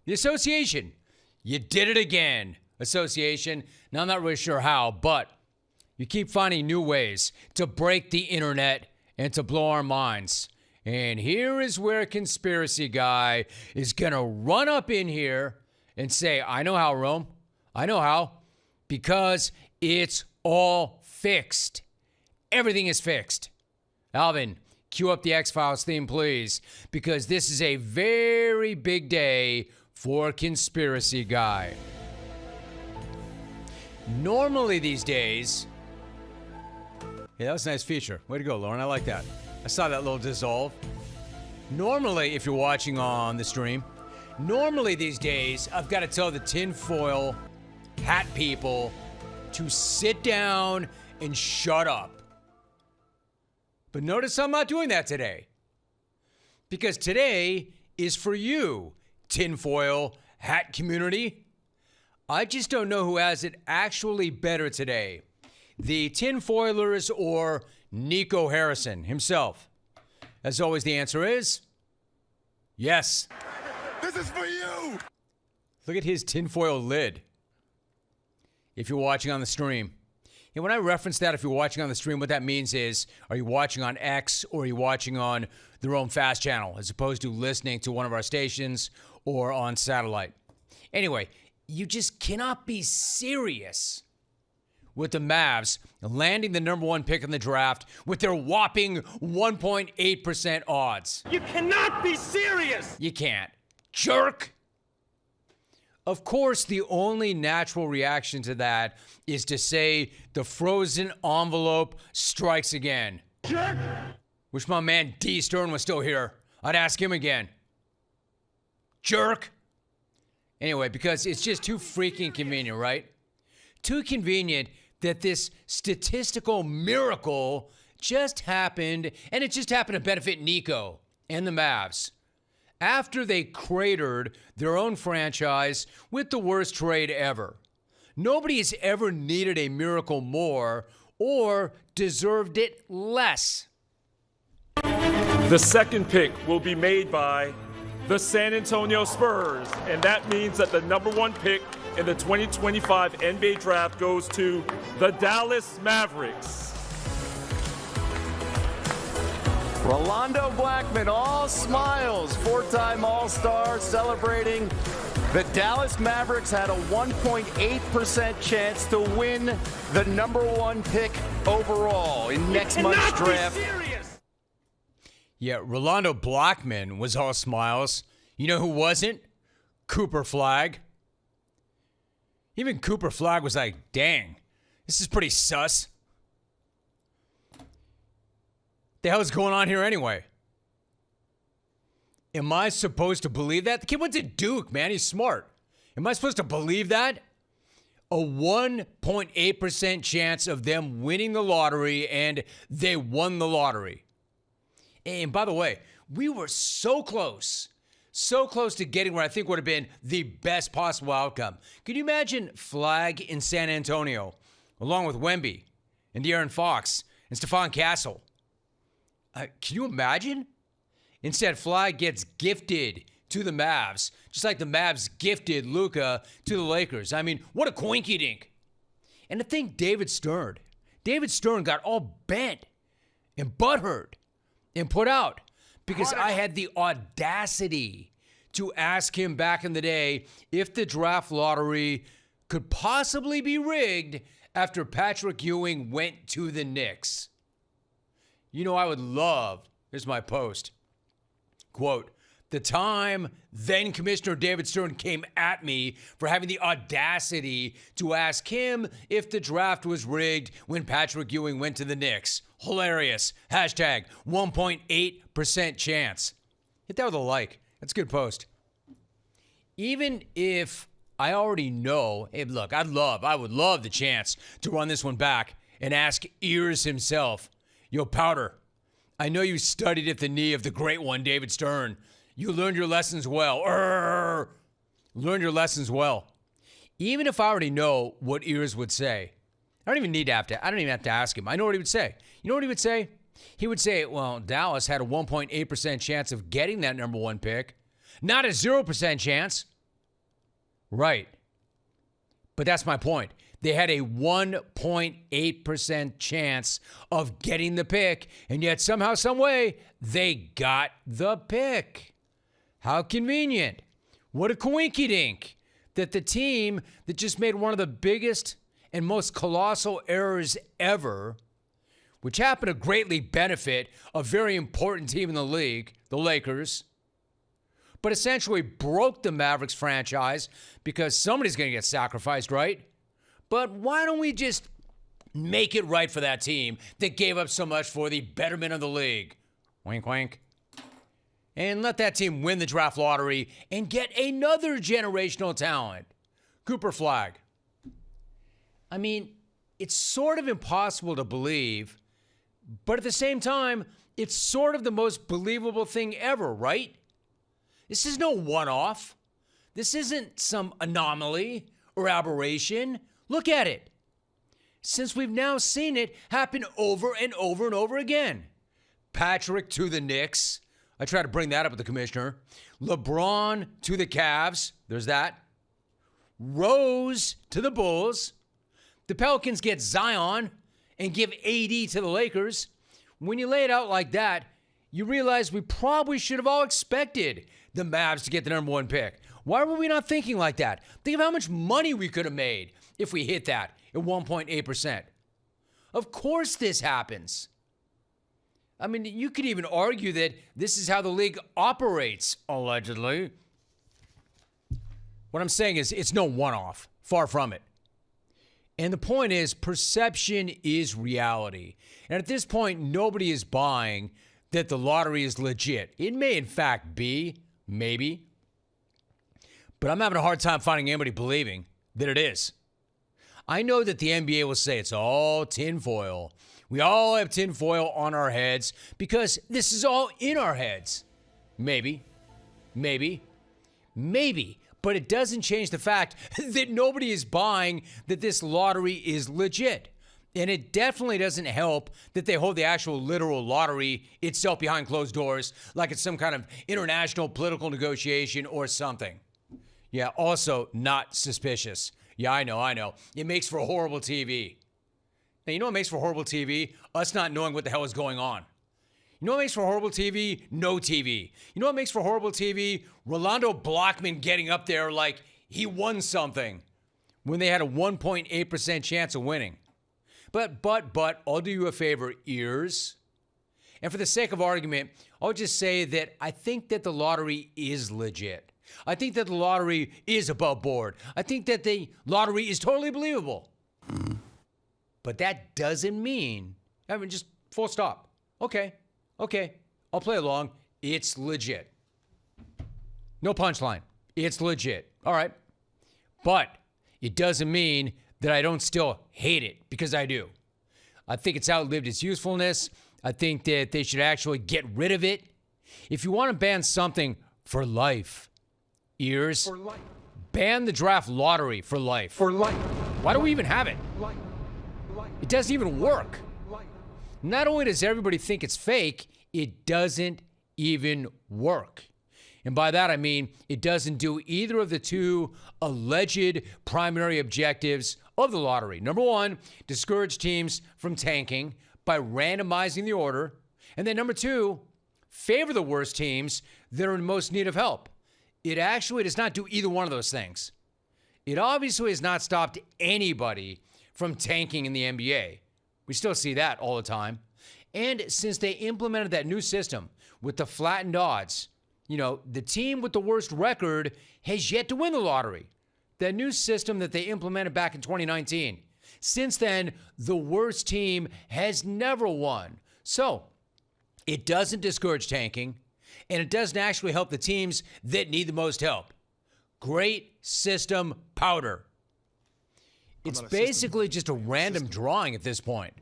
The association. You did it again, association. Now, I'm not really sure how, but you keep finding new ways to break the internet and to blow our minds. And here is where a conspiracy guy is going to run up in here and say, I know how, Rome. I know how. Because it's all fixed. Everything is fixed. Alvin, cue up the X-Files theme, please. Because this is a very big day for Conspiracy Guy. Normally these days... Yeah, that was a nice feature. Way to go, Lauren. I like that. I saw that little dissolve. Normally, if you're watching on the stream, normally these days, I've got to tell the tinfoil hat people to sit down and shut up. But notice I'm not doing that today. Because today is for you, tinfoil hat community. I just don't know who has it actually better today. The tinfoilers or Nico Harrison himself. As always, the answer is yes. This is for you. Look at his tinfoil lid. If you're watching on the stream. And when I reference that, if you're watching on the stream, what that means is, are you watching on X or are you watching on the Rome Fast channel as opposed to listening to one of our stations or on satellite? Anyway, you just cannot be serious with the Mavs landing the number one pick in the draft with their whopping 1.8% odds. You cannot be serious! You can't. Jerk! Of course, the only natural reaction to that is to say the frozen envelope strikes again. Jerk! Wish my man D. Stern was still here. I'd ask him again. Jerk! Anyway, because it's just too freaking convenient, right? Too convenient that this statistical miracle just happened, and it just happened to benefit Nico and the Mavs. After they cratered their own franchise with the worst trade ever. Nobody has ever needed a miracle more or deserved it less. The second pick will be made by the San Antonio Spurs, and that means that the number one pick in the 2025 NBA draft goes to the Dallas Mavericks. Rolando Blackman, all smiles, four-time All-Star, celebrating. The Dallas Mavericks had a 1.8% chance to win the number one pick overall in next month's draft. Yeah, Rolando Blackman was all smiles. You know who wasn't? Cooper Flagg. Even Cooper Flagg was like, dang, this is pretty sus. The hell is going on here anyway? Am I supposed to believe that? The kid went to Duke, man. He's smart. Am I supposed to believe that? A 1.8% chance of them winning the lottery, and they won the lottery. And by the way, we were so close to getting where I think would have been the best possible outcome. Can you imagine Flagg in San Antonio, along with Wemby and De'Aaron Fox and Stephon Castle? Can you imagine? Instead, Flagg gets gifted to the Mavs, just like the Mavs gifted Luka to the Lakers. I mean, what a coinky-dink. And to think David Stern got all bent and butthurt and put out because I had the audacity to ask him back in the day if the draft lottery could possibly be rigged after Patrick Ewing went to the Knicks. You know, I would love, here's my post, quote, the time then Commissioner David Stern came at me for having the audacity to ask him if the draft was rigged when Patrick Ewing went to the Knicks. Hilarious. Hashtag 1.8% chance. Hit that with a like. That's a good post. Even if I already know, hey, look, I would love the chance to run this one back and ask Ears himself, yo, Powder, I know you studied at the knee of the great one, David Stern. You learned your lessons well. Learned your lessons well. Even if I already know what Ears would say, I don't even have to ask him. I know what he would say. You know what he would say? He would say, well, Dallas had a 1.8% chance of getting that number one pick. Not a 0% chance. Right. But that's my point. They had a 1.8% chance of getting the pick, and yet somehow, some way, they got the pick. How convenient. What a coinky-dink that the team that just made one of the biggest and most colossal errors ever, which happened to greatly benefit a very important team in the league, the Lakers, but essentially broke the Mavericks franchise because somebody's going to get sacrificed, right? But why don't we just make it right for that team that gave up so much for the betterment of the league? Wink, wink. And let that team win the draft lottery and get another generational talent. Cooper Flag. I mean, it's sort of impossible to believe, but at the same time, it's sort of the most believable thing ever, right? This is no one-off. This isn't some anomaly or aberration. Look at it. Since we've now seen it happen over and over and over again. Patrick to the Knicks. I try to bring that up with the commissioner. LeBron to the Cavs. There's that. Rose to the Bulls. The Pelicans get Zion and give AD to the Lakers. When you lay it out like that, you realize we probably should have all expected the Mavs to get the number one pick. Why were we not thinking like that? Think of how much money we could have made if we hit that at 1.8%. Of course this happens. I mean, you could even argue that this is how the league operates, allegedly. What I'm saying is it's no one-off. Far from it. And the point is, perception is reality. And at this point, nobody is buying that the lottery is legit. It may, in fact, be, maybe. But I'm having a hard time finding anybody believing that it is. I know that the NBA will say it's all tinfoil. We all have tinfoil on our heads because this is all in our heads. Maybe. But it doesn't change the fact that nobody is buying that this lottery is legit. And it definitely doesn't help that they hold the actual literal lottery itself behind closed doors like it's some kind of international political negotiation or something. Yeah, also not suspicious. Yeah, I know. It makes for horrible TV. Now, you know what makes for horrible TV? Us not knowing what the hell is going on. You know what makes for horrible TV? No TV. You know what makes for horrible TV? Rolando Blockman getting up there like he won something when they had a 1.8% chance of winning. But, I'll do you a favor, ears. And for the sake of argument, I'll just say that I think that the lottery is legit. I think that the lottery is above board. I think that the lottery is totally believable. But that doesn't mean, just full stop. Okay, I'll play along. It's legit. No punchline. It's legit. All right. But it doesn't mean that I don't still hate it, because I do. I think it's outlived its usefulness. I think that they should actually get rid of it. If you want to ban something for life, ears, for life. Ban the draft lottery for life. For life. Why do we even have it? It doesn't even work. Not only does everybody think it's fake, it doesn't even work. And by that, I mean it doesn't do either of the two alleged primary objectives of the lottery. Number one, discourage teams from tanking by randomizing the order. And then number two, favor the worst teams that are in most need of help. It actually does not do either one of those things. It obviously has not stopped anybody from tanking in the NBA. We still see that all the time. And since they implemented that new system with the flattened odds, the team with the worst record has yet to win the lottery. That new system that they implemented back in 2019. Since then, the worst team has never won. So, it doesn't discourage tanking, and it doesn't actually help the teams that need the most help. Great system powder. It's basically just a random drawing at this point.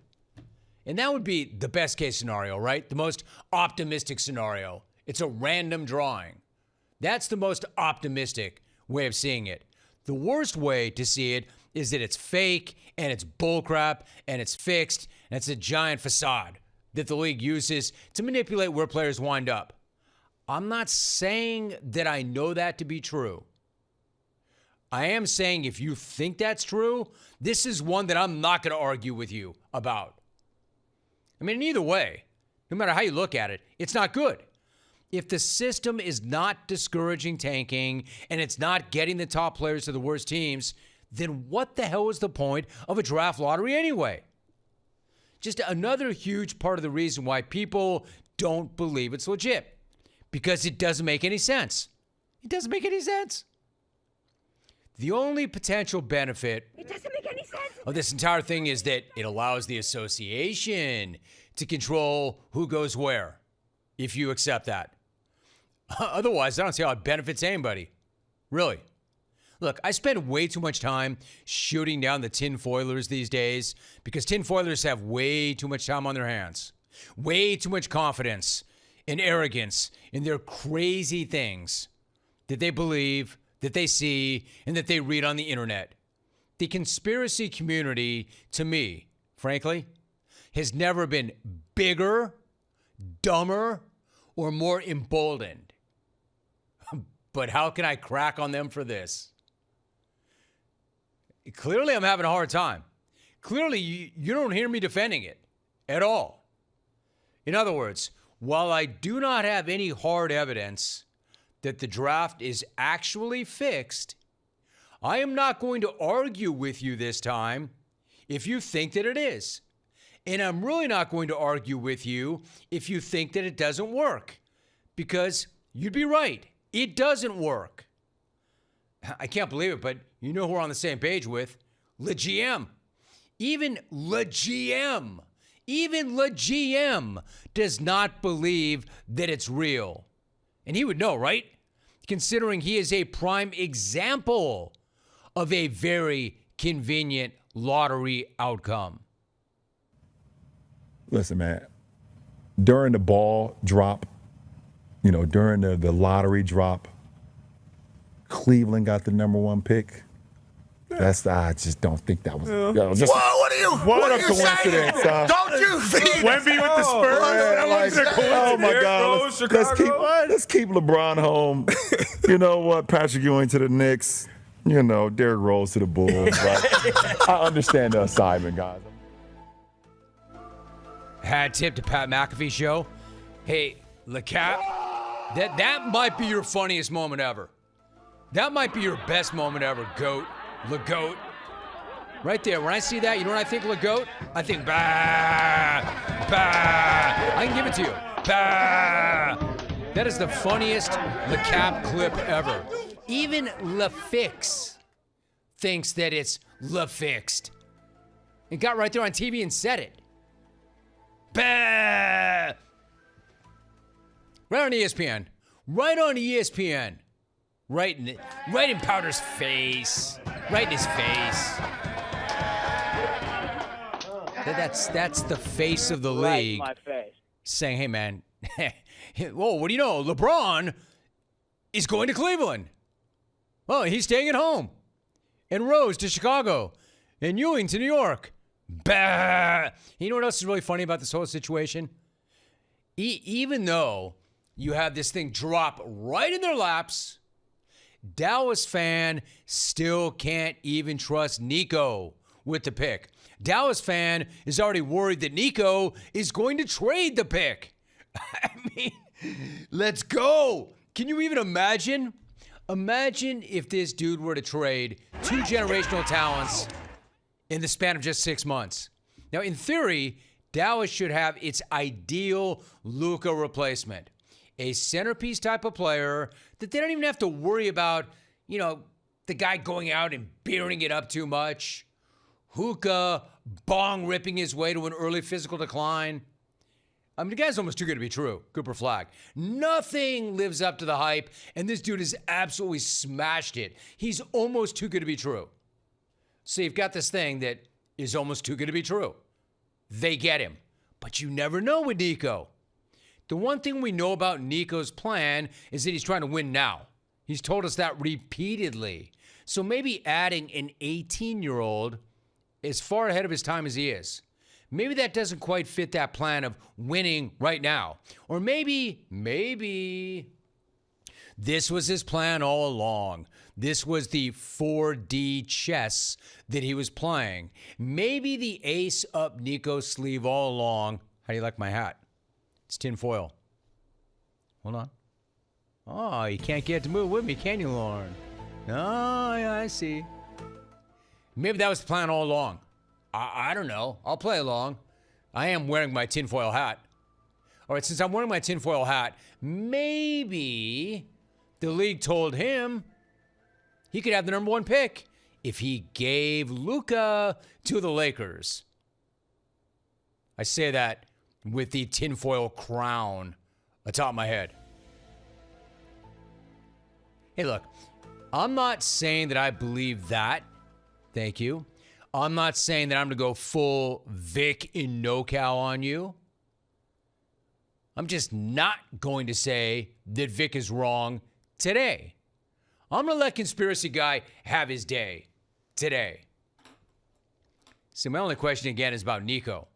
And that would be the best case scenario, right? The most optimistic scenario. It's a random drawing. That's the most optimistic way of seeing it. The worst way to see it is that it's fake and it's bullcrap and it's fixed and it's a giant facade that the league uses to manipulate where players wind up. I'm not saying that I know that to be true. I am saying if you think that's true, this is one that I'm not going to argue with you about. I mean, either way, no matter how you look at it, it's not good. If the system is not discouraging tanking and it's not getting the top players to the worst teams, then what the hell is the point of a draft lottery anyway? Just another huge part of the reason why people don't believe it's legit. Because it doesn't make any sense. It doesn't make any sense. The only potential benefit of this entire thing is that it allows the association to control who goes where, if you accept that. Otherwise, I don't see how it benefits anybody. Really. Look, I spend way too much time shooting down the tinfoilers these days because tinfoilers have way too much time on their hands. Way too much confidence and arrogance in their crazy things that they believe, that they see, and that they read on the internet. The conspiracy community, to me, frankly, has never been bigger, dumber, or more emboldened. But how can I crack on them for this? Clearly, I'm having a hard time. Clearly, you don't hear me defending it at all. In other words, while I do not have any hard evidence that the draft is actually fixed, I am not going to argue with you this time if you think that it is. And I'm really not going to argue with you if you think that it doesn't work, because you'd be right. It doesn't work. I can't believe it, but you know who we're on the same page with? Le GM. Even Le GM does not believe that it's real. And he would know, right? Considering he is a prime example of a very convenient lottery outcome. Listen, man, during the ball drop, during the lottery drop, Cleveland got the number 1 pick. I just don't think that was. What a coincidence! Don't you think? Wemby with the Spurs. Oh my God! Let's keep LeBron home. You know what? Patrick Ewing to the Knicks. Derrick Rose to the Bulls. Right? I understand the assignment, guys. Hat tip to Pat McAfee show. Hey, LeCap, that might be your funniest moment ever. That might be your best moment ever, GOAT. LeGoat. Right there. When I see that, you know what I think, LeGoat? I think, bah, bah. I can give it to you. Bah. That is the funniest LeCap clip ever. Even LeFix thinks that it's LeFixed. It got right there on TV and said it. Bah. Right on ESPN. Right on ESPN. Right in Powder's face. Right in his face. That's the face of the league. Right in my face. Saying, hey, man, whoa, what do you know? LeBron is going to Cleveland. Oh, he's staying at home. And Rose to Chicago. And Ewing to New York. Bah! You know what else is really funny about this whole situation? Even though you have this thing drop right in their laps, Dallas fan still can't even trust Nico with the pick. Dallas fan is already worried that Nico is going to trade the pick. I mean, let's go. Can you even imagine? Imagine if this dude were to trade 2 generational talents in the span of just 6 months. Now, in theory, Dallas should have its ideal Luka replacement. A centerpiece type of player that they don't even have to worry about, the guy going out and beering it up too much. Hookah, bong ripping his way to an early physical decline. I mean, the guy's almost too good to be true. Cooper Flagg. Nothing lives up to the hype, and this dude has absolutely smashed it. He's almost too good to be true. So you've got this thing that is almost too good to be true. They get him. But you never know with Nico. The one thing we know about Nico's plan is that he's trying to win now. He's told us that repeatedly. So maybe adding an 18-year-old as far ahead of his time as he is, maybe that doesn't quite fit that plan of winning right now. Or maybe This was his plan all along. This was the 4D chess that he was playing. Maybe the ace up Nico's sleeve all along. How do you like my hat? It's tinfoil. Hold on. Oh, you can't get to move with me, can you, Lauren? Oh, yeah, I see. Maybe that was the plan all along. I don't know. I'll play along. I am wearing my tinfoil hat. All right, since I'm wearing my tinfoil hat, maybe the league told him he could have the number 1 pick if he gave Luka to the Lakers. I say that with the tinfoil crown atop my head. Hey, look, I'm not saying that I believe that. Thank you. I'm not saying that I'm going to go full Vic in NoCal on you. I'm just not going to say that Vic is wrong today. I'm going to let Conspiracy Guy have his day today. So my only question again is about Nico.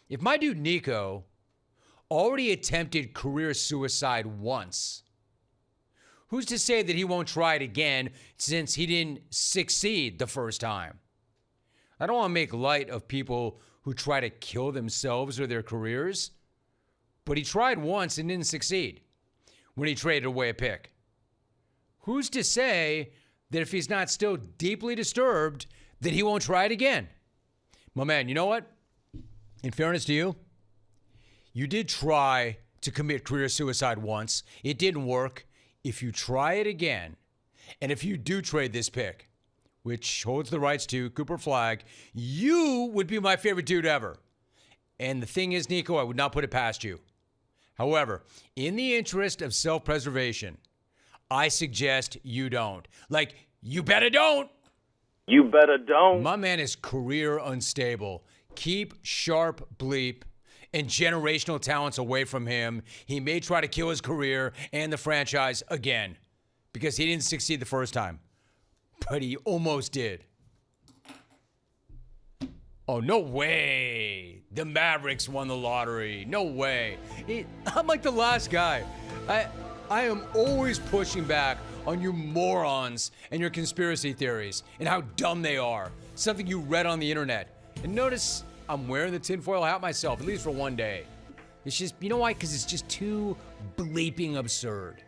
If my dude Nico already attempted career suicide once, who's to say that he won't try it again since he didn't succeed the first time? I don't want to make light of people who try to kill themselves or their careers, but he tried once and didn't succeed when he traded away a pick. Who's to say that if he's not still deeply disturbed, that he won't try it again? My man, you know what? In fairness to you, you did try to commit career suicide once. It didn't work. If you try it again, and if you do trade this pick, which holds the rights to Cooper Flagg, you would be my favorite dude ever. And the thing is, Nico, I would not put it past you. However, in the interest of self-preservation, I suggest you don't. Like, you better don't. You better don't. My man is career unstable. Keep sharp bleep and generational talents away from him. He may try to kill his career and the franchise again because he didn't succeed the first time. But he almost did. Oh, no way. The Mavericks won the lottery. No way. I'm like the last guy. I am always pushing back on you morons and your conspiracy theories and how dumb they are. Something you read on the internet. And notice I'm wearing the tinfoil hat myself, at least for one day. It's just, you know why? Because it's just too bleeping absurd.